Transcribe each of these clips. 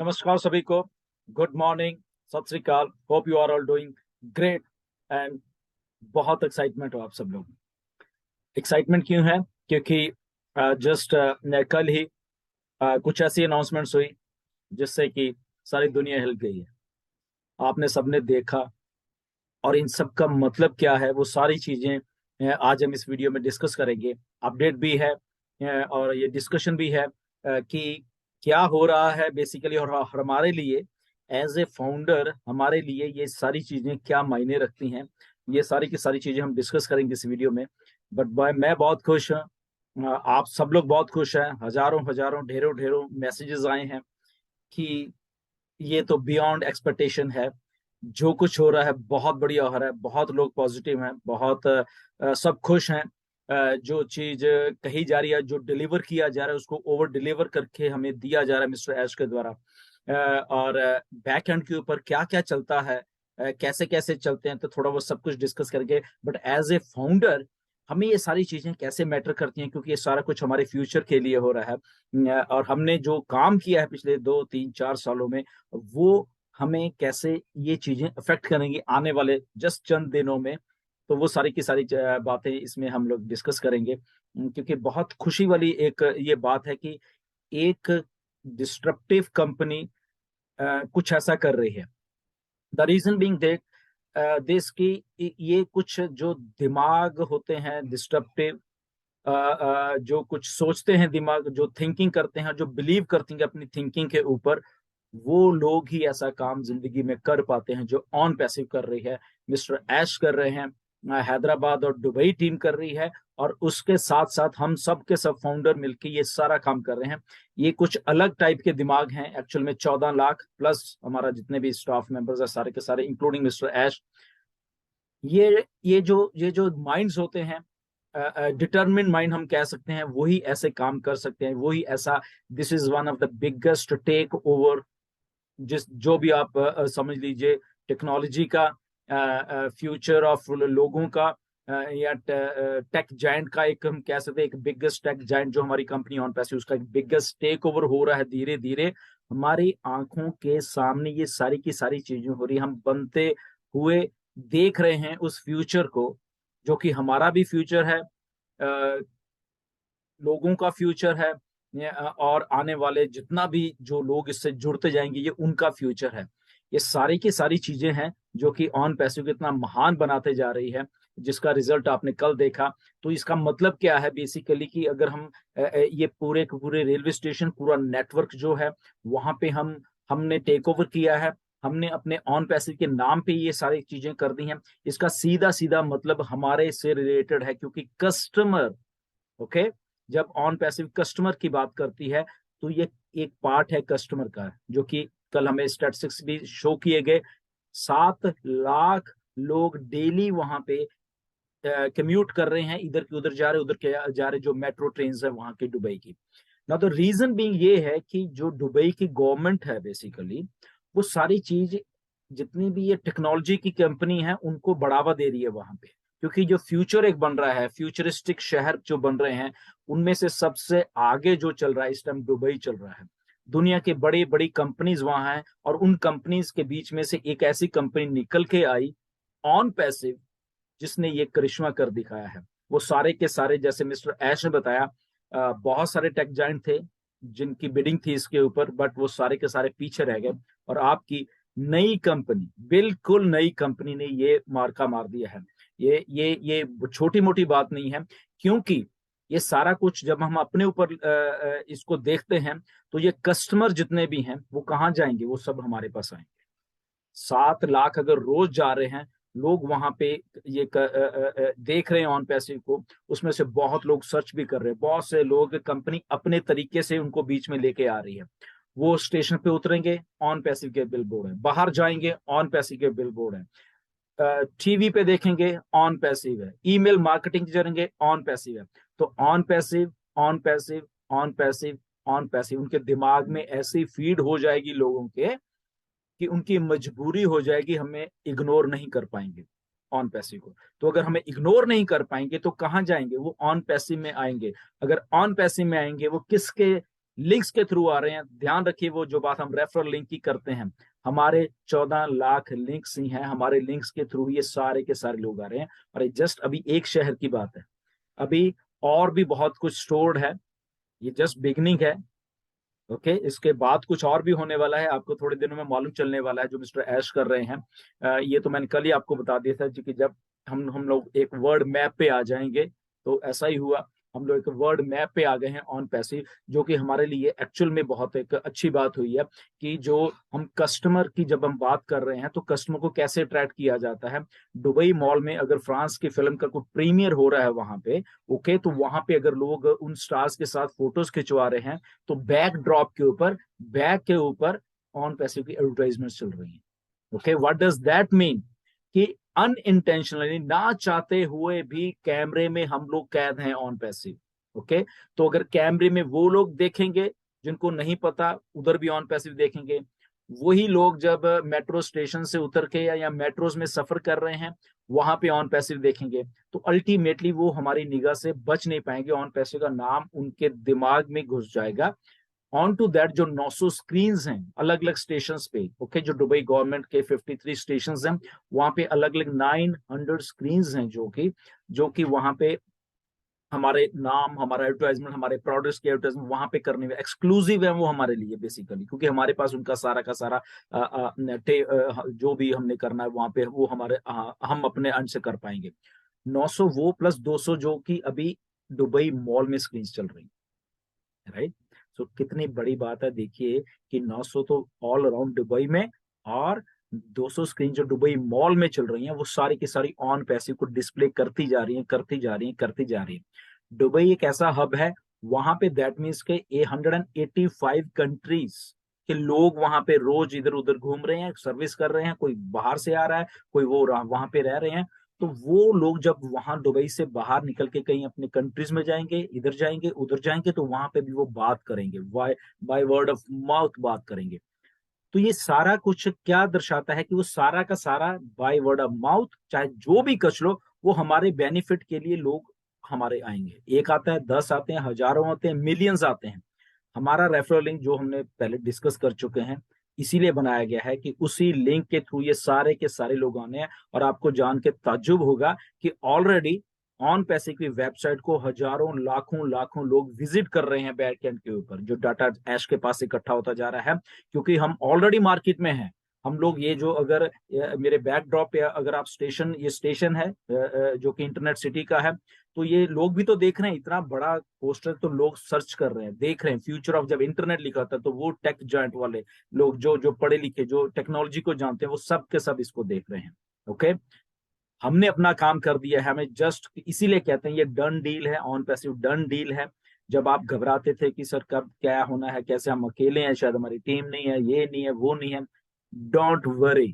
नमस्कार सभी को। Good morning, Sat Sri Akal. Hope you are all doing great and बहुत एक्साइटमेंट हो आप सब लोग। एक्साइटमेंट क्यों है? क्योंकि जस्ट कल ही कुछ ऐसी अनाउंसमेंट्स हुई जिससे कि सारी दुनिया हिल गई है। आपने सबने देखा, और इन सब का मतलब क्या है वो सारी चीजें आज हम इस वीडियो में डिस्कस करेंगे। अपडेट भी है और ये डिस्कशन भी है कि क्या हो रहा है बेसिकली, और हमारे लिए एज ए फाउंडर हमारे लिए ये सारी चीजें क्या मायने रखती हैं। ये सारी की सारी चीजें हम डिस्कस करेंगे इस वीडियो में। बट मैं बहुत खुश हूँ, आप सब लोग बहुत खुश हैं। हजारों हजारों ढेरों ढेरों मैसेजेस आए हैं कि ये तो बियॉन्ड एक्सपेक्टेशन है। जो कुछ हो रहा है बहुत बढ़िया हो रहा है, बहुत लोग पॉजिटिव हैं, बहुत सब खुश हैं। जो चीज कही जा रही है, जो डिलीवर किया जा रहा है, उसको ओवर डिलीवर करके हमें दिया जा रहा है मिस्टर ऐश के द्वारा। और बैक एंड के ऊपर क्या क्या चलता है, कैसे कैसे चलते हैं, तो थोड़ा वो सब कुछ डिस्कस करेंगे। बट एज ए फाउंडर हमें ये सारी चीजें कैसे मैटर करती हैं, क्योंकि ये सारा कुछ हमारे फ्यूचर के लिए हो रहा है। और हमने जो काम किया है पिछले 2 3 4 सालों में, वो हमें कैसे ये चीजें अफेक्ट करेंगी आने वाले जस्ट चंद दिनों में। तो वो सारी की सारी बातें इसमें हम लोग डिस्कस करेंगे। क्योंकि बहुत खुशी वाली एक ये बात है कि एक डिस्ट्रप्टिव कंपनी कुछ ऐसा कर रही है। द रीजन बीइंग दैट देश की ये कुछ जो दिमाग होते हैं डिस्ट्रप्टिव, जो कुछ सोचते हैं, दिमाग जो थिंकिंग करते हैं, जो बिलीव करते हैं अपनी थिंकिंग के ऊपर, वो लोग ही ऐसा काम जिंदगी में कर पाते हैं जो ऑन पैसिव कर रही है। मिस्टर ऐश कर रहे हैं, हैदराबाद और दुबई टीम कर रही है, और उसके साथ साथ हम सब के सब फाउंडर मिलके ये सारा काम कर रहे हैं। ये कुछ अलग टाइप के दिमाग हैं। एक्चुअल में 14 लाख प्लस हमारा जितने भी स्टाफ मेंबर्स है सारे के सारे, इंक्लूडिंग मिस्टर ऐश, ये जो माइंड्स होते हैं, डिटरमिन माइंड हम कह सकते हैं, वही ऐसे काम कर सकते हैं, वही ऐसा। This is one of the biggest takeover, जिस जो भी आप समझ लीजिए, टेक्नोलॉजी का फ्यूचर ऑफ लोगों का, या टेक जायंट का, एक हम कह सकते हैं एक बिगेस्ट टेक जायंट जो हमारी कंपनी ऑन पैसे, उसका एक बिगेस्ट टेक ओवर हो रहा है धीरे धीरे हमारी आंखों के सामने। ये सारी की सारी चीजें हो रही, हम बनते हुए देख रहे हैं उस फ्यूचर को, जो कि हमारा भी फ्यूचर है, लोगों का फ्यूचर है, और आने वाले जितना भी जो लोग इससे जुड़ते जाएंगे ये उनका फ्यूचर है। ये सारी की सारी चीजें हैं जो कि ऑन पैसिव को इतना महान बनाते जा रही है, जिसका रिजल्ट आपने कल देखा। तो इसका मतलब क्या है बेसिकली कि अगर हम ये पूरे के पूरे रेलवे स्टेशन, पूरा नेटवर्क जो है, वहां पे हमने टेक ओवर किया है, हमने अपने ऑन पैसिव के नाम पे ये सारी चीजें कर दी हैं। इसका सीधा सीधा मतलब हमारे से रिलेटेड है, क्योंकि कस्टमर, ओके, जब ऑन पैसिव कस्टमर की बात करती है तो ये एक पार्ट है कस्टमर का, जो कि कल हमें स्टैटिस्टिक्स भी शो किए गए। 7 लाख लोग डेली वहां पे कम्यूट कर रहे हैं, इधर के उधर जा रहे, उधर के जा रहे, जो मेट्रो ट्रेन है वहां की दुबई की। ना तो रीजन बीइंग ये है कि जो दुबई की गवर्नमेंट है बेसिकली, वो सारी चीज, जितनी भी ये टेक्नोलॉजी की कंपनी है उनको बढ़ावा दे रही है वहां पे। क्योंकि जो फ्यूचर एक बन रहा है, फ्यूचरिस्टिक शहर जो बन रहे हैं, उनमें से सबसे आगे जो चल रहा है इस टाइम दुबई चल रहा है। दुनिया की बड़ी बड़ी कंपनीज वहां हैं, और उन कंपनीज के बीच में से एक ऐसी कंपनी निकल के आई, ऑन पैसिव, जिसने ये करिश्मा कर दिखाया है। वो सारे के सारे, जैसे मिस्टर ऐश ने बताया, बहुत सारे टेक जाइंट थे जिनकी बिडिंग थी इसके ऊपर, बट वो सारे के सारे पीछे रह गए, और आपकी नई कंपनी, बिल्कुल नई कंपनी ने ये मार्का मार दिया है। ये छोटी मोटी बात नहीं है, क्योंकि ये सारा कुछ जब हम अपने ऊपर इसको देखते हैं, तो ये कस्टमर जितने भी हैं वो कहाँ जाएंगे? वो सब हमारे पास आएंगे। 7 लाख अगर रोज जा रहे हैं लोग वहां पे, ये देख रहे हैं ऑन पैसिव को, उसमें से बहुत लोग सर्च भी कर रहे हैं, बहुत से लोग कंपनी अपने तरीके से उनको बीच में लेके आ रही है। वो स्टेशन पे उतरेंगे, ऑन पैसिव के बिल बोर्ड है, बाहर जाएंगे, ऑन पैसिव के बिल बोर्ड है, टीवी पे देखेंगे, ऑन पैसिव है, ईमेल मार्केटिंग करेंगे, ऑन पैसिव है। तो on passive, on passive, on passive, on passive, उनके दिमाग में ऐसी फीड हो जाएगी लोगों के कि उनकी मजबूरी हो जाएगी, हमें इग्नोर नहीं कर पाएंगे ऑन पैसिव को। तो अगर हमें इग्नोर नहीं कर पाएंगे तो कहाँ जाएंगे? वो ऑन पैसिव में आएंगे। अगर ऑन पैसिव में आएंगे, वो किसके लिंक्स के थ्रू आ रहे हैं। ध्यान रखिए वो जो बात हम रेफरल लिंक की करते हैं, हमारे 14 लाख लिंक्स ही हैं, हमारे लिंक्स के थ्रू ये सारे के सारे लोग आ रहे हैं। और ये जस्ट अभी एक शहर की बात है, अभी और भी बहुत कुछ स्टोर्ड है, ये जस्ट बिगनिंग है। ओके, इसके बाद कुछ और भी होने वाला है, आपको थोड़े दिनों में मालूम चलने वाला है जो मिस्टर ऐश कर रहे हैं। ये तो मैंने कल ही आपको बता दिया था कि जब हम लोग एक वर्ड मैप पे आ जाएंगे, तो ऐसा ही हुआ। हम लोग एक वर्ड मैप पे आ गए हैं ऑन पैसिव, जो कि हमारे लिए एक्चुअल में बहुत एक अच्छी बात हुई है कि जो हम कस्टमर की जब हम बात कर रहे हैं तो कस्टमर को कैसे अट्रैक्ट किया जाता है। दुबई मॉल में अगर फ्रांस की फिल्म का कोई प्रीमियर हो रहा है वहां पे, ओके, तो वहां पे अगर लोग उन स्टार्स के साथ फोटोज खिंचवा रहे हैं, तो बैकड्रॉप के ऊपर, बैक के ऊपर ऑन पैसिव की एडवर्टाइजमेंट चल रही है। Okay, what does that mean कि अनइंटेंशनली, ना चाहते हुए भी कैमरे में हम लोग कैद हैं ऑन पैसिव। ओके, तो अगर कैमरे में वो लोग देखेंगे जिनको नहीं पता, उधर भी ऑन पैसिव देखेंगे। वही लोग जब मेट्रो स्टेशन से उतर के या मेट्रोज में सफर कर रहे हैं, वहां पे ऑन पैसिव देखेंगे, तो अल्टीमेटली वो हमारी निगाह से बच नहीं पाएंगे, ऑन पैसिव का नाम उनके दिमाग में घुस जाएगा। ऑन टू दैट जो 900 स्क्रीन हैं अलग अलग स्टेशन पे, ओके, जो दुबई गवर्नमेंट के 53 स्टेशन हैं, वहां पे अलग अलग 900 स्क्रीन हैं जो कि वहां पे हमारे नाम, हमारा एडवर्टाइजमेंट, हमारे प्रोडक्ट्स की एडवर्टाइजमेंट वहां पे करने में एक्सक्लूसिव है वो हमारे लिए बेसिकली, क्योंकि हमारे पास उनका सारा का सारा जो भी हमने करना है वहां पे वो हमारे हम अपने अंड से कर पाएंगे। 900 वो प्लस 200 जो कि अभी दुबई मॉल में स्क्रीन चल रही है, राइट। सो कितनी बड़ी बात है, देखिए कि 900 तो ऑल अराउंड दुबई में, और 200 स्क्रीन जो दुबई मॉल में चल रही हैं वो सारी की सारी ऑन पैसिव को डिस्प्ले करती जा रही हैं, करती जा रही हैं, करती जा रही हैं। दुबई एक ऐसा हब है, वहां पे दैट मीन्स के 185 कंट्रीज के लोग वहां पे रोज इधर उधर घूम रहे हैं, सर्विस कर रहे हैं, कोई बाहर से आ रहा है, कोई वो वहां पे रह रहे हैं। तो वो लोग जब वहां दुबई से बाहर निकल के कहीं अपने कंट्रीज में जाएंगे, इधर जाएंगे उधर जाएंगे, तो वहां पे भी वो बात करेंगे, बाय वर्ड ऑफ माउथ बात करेंगे। तो ये सारा कुछ क्या दर्शाता है कि वो सारा का सारा बाय वर्ड ऑफ माउथ, चाहे जो भी कच लो, वो हमारे बेनिफिट के लिए लोग हमारे आएंगे। एक आता है, 10 आते हैं, हजारों आते हैं, मिलियंस आते हैं। हमारा रेफरल लिंक जो हमने पहले डिस्कस कर चुके हैं, इसीलिए बनाया गया है कि उसी लिंक के थ्रू ये सारे के सारे लोग आने हैं। और आपको जान के ताज्जुब होगा कि ऑलरेडी ऑन पैसे की वेबसाइट को हजारों लाखों लाखों लोग विजिट कर रहे हैं बैकएंड के ऊपर, जो डाटा ऐश के पास इकट्ठा होता जा रहा है, क्योंकि हम ऑलरेडी मार्केट में हैं। हम लोग ये जो अगर मेरे बैकड्रॉप पे अगर आप स्टेशन, ये स्टेशन है जो कि इंटरनेट सिटी का है, तो ये लोग भी तो देख रहे हैं, इतना बड़ा पोस्टर तो लोग सर्च कर रहे हैं, देख रहे हैं। फ्यूचर ऑफ जब इंटरनेट लिखा था तो वो टेक जॉइंट वाले लोग जो पढ़े लिखे, जो टेक्नोलॉजी को जानते हैं, वो सब के सब इसको देख रहे हैं। ओके, हमने अपना काम कर दिया है, हमें जस्ट इसीलिए कहते हैं ये डन डील है, ऑन पैसिव डन डील है। जब आप घबराते थे कि सर कब क्या होना है, कैसे, हम अकेले हैं, शायद हमारी टीम नहीं है, ये नहीं है, वो नहीं है, डोंट वरी।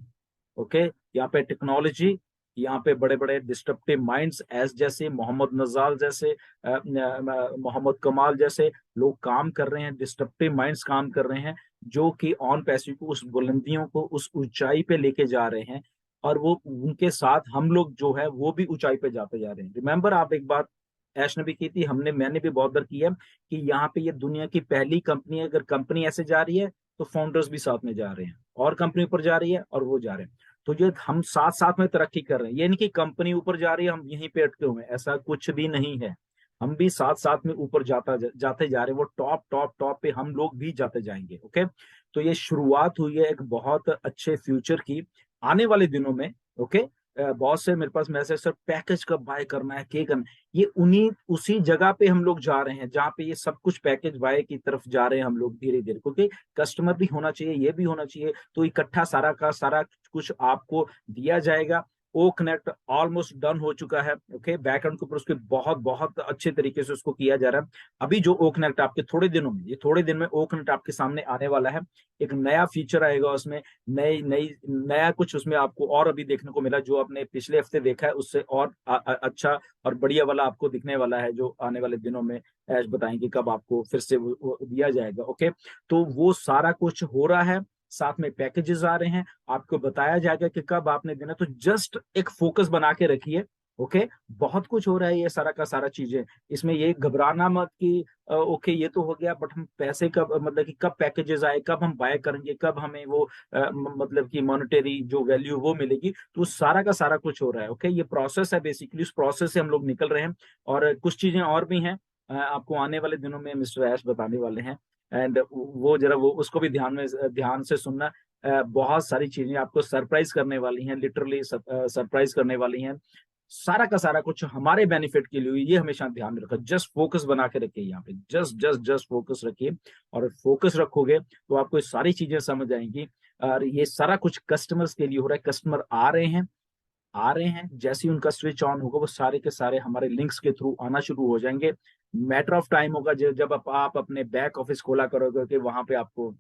ओके, यहाँ पे टेक्नोलॉजी, यहाँ पे बड़े बड़े डिस्ट्रप्टिव माइंड्स एस जैसे मोहम्मद नजाल जैसे मोहम्मद कमाल जैसे लोग काम कर रहे हैं, डिस्ट्रप्टिव माइंड्स काम कर रहे हैं, जो कि ऑन पैसिव को उस बुलंदियों को, उस ऊंचाई पे लेके जा रहे हैं। और वो उनके साथ हम लोग जो है वो भी ऊंचाई पे जाते जा रहे हैं। रिमेंबर, आप एक बात ऐश ने भी की थी, मैंने भी बहुत बार की है, कि यहाँ पे ये दुनिया की पहली कंपनी है। अगर कंपनी ऐसे जा रही है तो फाउंडर्स भी साथ में जा रहे हैं, और कंपनी ऊपर जा रही है और वो जा रहे हैं। तो ये हम साथ साथ में तरक्की कर रहे हैं, ये नहीं कि कंपनी ऊपर जा रही है हम यहीं पे अटके हुए हैं, ऐसा कुछ भी नहीं है। हम भी साथ साथ में ऊपर जाते जा रहे हैं, वो टॉप टॉप टॉप पे हम लोग भी जाते जाएंगे। ओके, तो ये शुरुआत हुई है एक बहुत अच्छे फ्यूचर की आने वाले दिनों में। ओके, बहुत से मेरे पास मैसेज, सर पैकेज कब बाय करना है, क्या करना है, ये उन्हीं उसी जगह पे हम लोग जा रहे हैं जहाँ पे ये सब कुछ पैकेज बाय की तरफ जा रहे हैं हम लोग धीरे धीरे, क्योंकि कस्टमर भी होना चाहिए, ये भी होना चाहिए, तो इकट्ठा सारा का सारा कुछ आपको दिया जाएगा। ओ कनेक्ट ऑलमोस्ट डन हो चुका है। ओके, बैकएंड के ऊपर उसके बहुत बहुत अच्छे तरीके से उसको किया जा रहा है। अभी जो ओ कनेक्ट आपके थोड़े दिनों में, ये थोड़े दिन में ओ कनेक्ट आपके सामने आने वाला है। एक नया फीचर आएगा उसमें, नई नई नया कुछ उसमें आपको और अभी देखने को मिला, जो आपने पिछले हफ्ते देखा है उससे और अच्छा और बढ़िया वाला आपको दिखने वाला है, जो आने वाले दिनों में ऐश बताएंगे कब आपको फिर से वो दिया जाएगा। ओके, तो वो सारा कुछ हो रहा है, साथ में पैकेजेस आ रहे हैं, आपको बताया जाएगा कि कब आपने देना। तो जस्ट एक फोकस बना के रखिए, ओके। बहुत कुछ हो रहा है, ये सारा का सारा चीजें। इसमें ये घबराना मत कि ओके ये तो हो गया, बट हम पैसे कब, मतलब कि कब पैकेजेस आए, कब हम बाय करेंगे, कब हमें वो मतलब कि मॉनेटरी जो वैल्यू वो मिलेगी, तो सारा का सारा कुछ हो रहा है। ओके, ये प्रोसेस है बेसिकली, उस प्रोसेस से हम लोग निकल रहे हैं। और कुछ चीजें और भी हैं, आपको आने वाले दिनों में मिस्टर ऐश बताने वाले हैं। एंड वो जरा वो उसको भी ध्यान से सुनना। बहुत सारी चीजें आपको सरप्राइज करने वाली हैं, लिटरली सरप्राइज करने वाली हैं। सारा का सारा कुछ हमारे बेनिफिट के लिए हुई, ये हमेशा ध्यान में रखो। जस्ट फोकस बना के रखिए यहाँ पे, जस्ट जस्ट जस्ट फोकस रखिए। और फोकस रखोगे तो आपको ये सारी चीजें समझ आएंगी। और ये सारा कुछ कस्टमर्स के लिए हो रहा है। कस्टमर आ रहे हैं, आ रहे हैं, जैसे ही उनका स्विच ऑन होगा वो सारे के सारे हमारे लिंक्स के थ्रू आना शुरू हो जाएंगे। मैटर ऑफ टाइम होगा जब आप अपने बैक ऑफिस खोला करोगे कि वहां पे आपको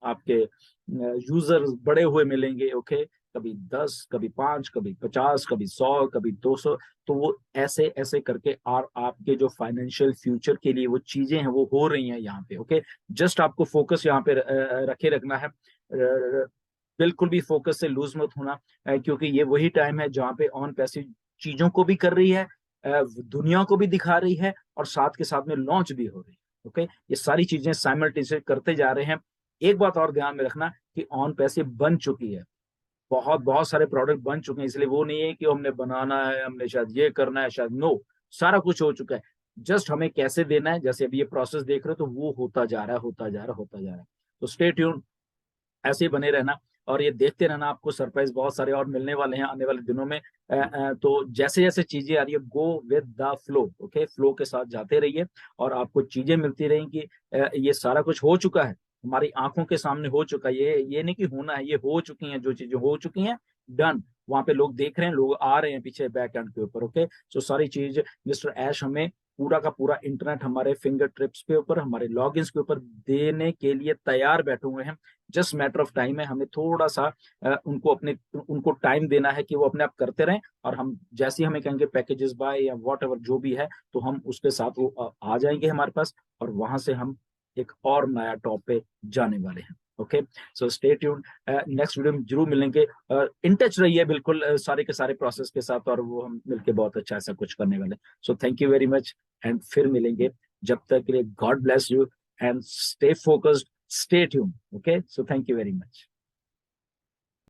आपके यूजर्स बड़े हुए मिलेंगे। ओके, कभी 10, कभी 5, कभी 50, कभी 100, कभी 200। तो वो ऐसे ऐसे करके, और आपके जो फाइनेंशियल फ्यूचर के लिए वो चीजें हैं वो हो रही हैं यहाँ पे। ओके, जस्ट आपको फोकस यहाँ पे रखे रखना है। बिल्कुल भी फोकस से लूज मत होना, क्योंकि ये वही टाइम है जहाँ पे ऑन पैसिव चीजों को भी कर रही है, दुनिया को भी दिखा रही है, और साथ के साथ में लॉन्च भी हो रही है। ओके, ये सारी चीजें साइमल्टेनियसली करते जा रहे हैं। एक बात और ध्यान में रखना कि ऑन पैसिव बन चुकी है, बहुत बहुत सारे प्रोडक्ट बन चुके हैं, इसलिए वो नहीं है कि हमने बनाना है, हमने शायद ये करना है, शायद नो, सारा कुछ हो चुका है। जस्ट हमें कैसे देना है, जैसे अभी ये प्रोसेस देख रहे हो, तो वो होता जा रहा है, होता जा रहा है, होता जा रहा है। तो स्टे ट्यून, ऐसे ही बने रहना, और ये देखते रहना। आपको सरप्राइज बहुत सारे और मिलने वाले हैं आने वाले दिनों में। तो जैसे जैसे चीजें आ रही है, go with the flow. Okay, flow के साथ जाते रहिए, और आपको चीजें मिलती रहेंगी। ये सारा कुछ हो चुका है, हमारी आंखों के सामने हो चुका है। ये नहीं कि होना है, ये हो चुकी हैं, जो चीजें हो चुकी हैं, डन। वहां पे लोग देख रहे हैं, लोग आ रहे हैं पीछे बैक एंड के ऊपर। ओके, सो सारी चीज मिस्टर ऐश हमें पूरा का पूरा इंटरनेट हमारे फिंगर ट्रिप्स के ऊपर, हमारे लॉगिन्स के ऊपर देने के लिए तैयार बैठे हुए हैं। जस्ट मैटर ऑफ टाइम है, हमें थोड़ा सा उनको टाइम देना है कि वो अपने आप करते रहें। और हम जैसे ही हमें कहेंगे पैकेजेस बाय या वॉट एवर जो भी है, तो हम उसके साथ वो आ जाएंगे हमारे पास, और वहां से हम एक और नया टॉप पे जाने वाले हैं। Okay, so stay tuned, next video में जरूर मिलेंगे। इन टच रहिए बिल्कुल, सारे के सारे प्रोसेस के साथ, और वो हम मिलके बहुत अच्छा ऐसा कुछ करने वाले। So thank you very much, and फिर मिलेंगे। जब तक के लिए God bless you, and stay focused, stay tuned. Okay, so thank you very much.